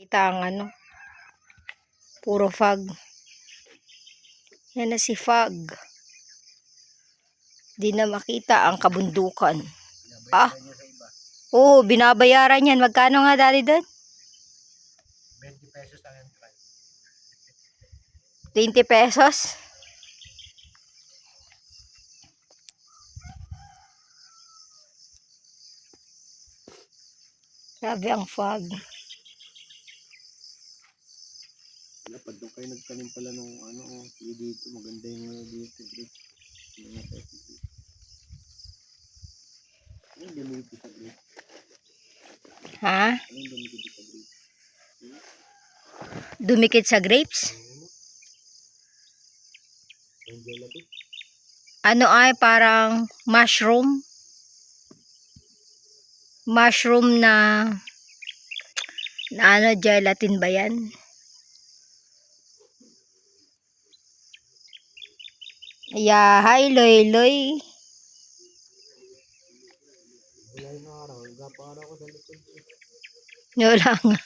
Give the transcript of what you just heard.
Kita ang puro fog. Yan na si fog. Di na makita ang kabundukan. Oo, binabayaran yan. Magkano nga dati doon? 20 pesos ang entry. 20 pesos? Grabe ang fog. Dapat doon kayo nagtanim pala nung dito. Maganda yung dito. Ano yung dumikit sa grate? Ha? Ano yung dumikit sa grate? Dumikit sa grapes? Ang gelato? Ano ay parang mushroom? Mushroom na gelatin ba yan? Yeah, hi Loy Loy. Wala yung araw. Gapa araw ko sa likod. Wala nga.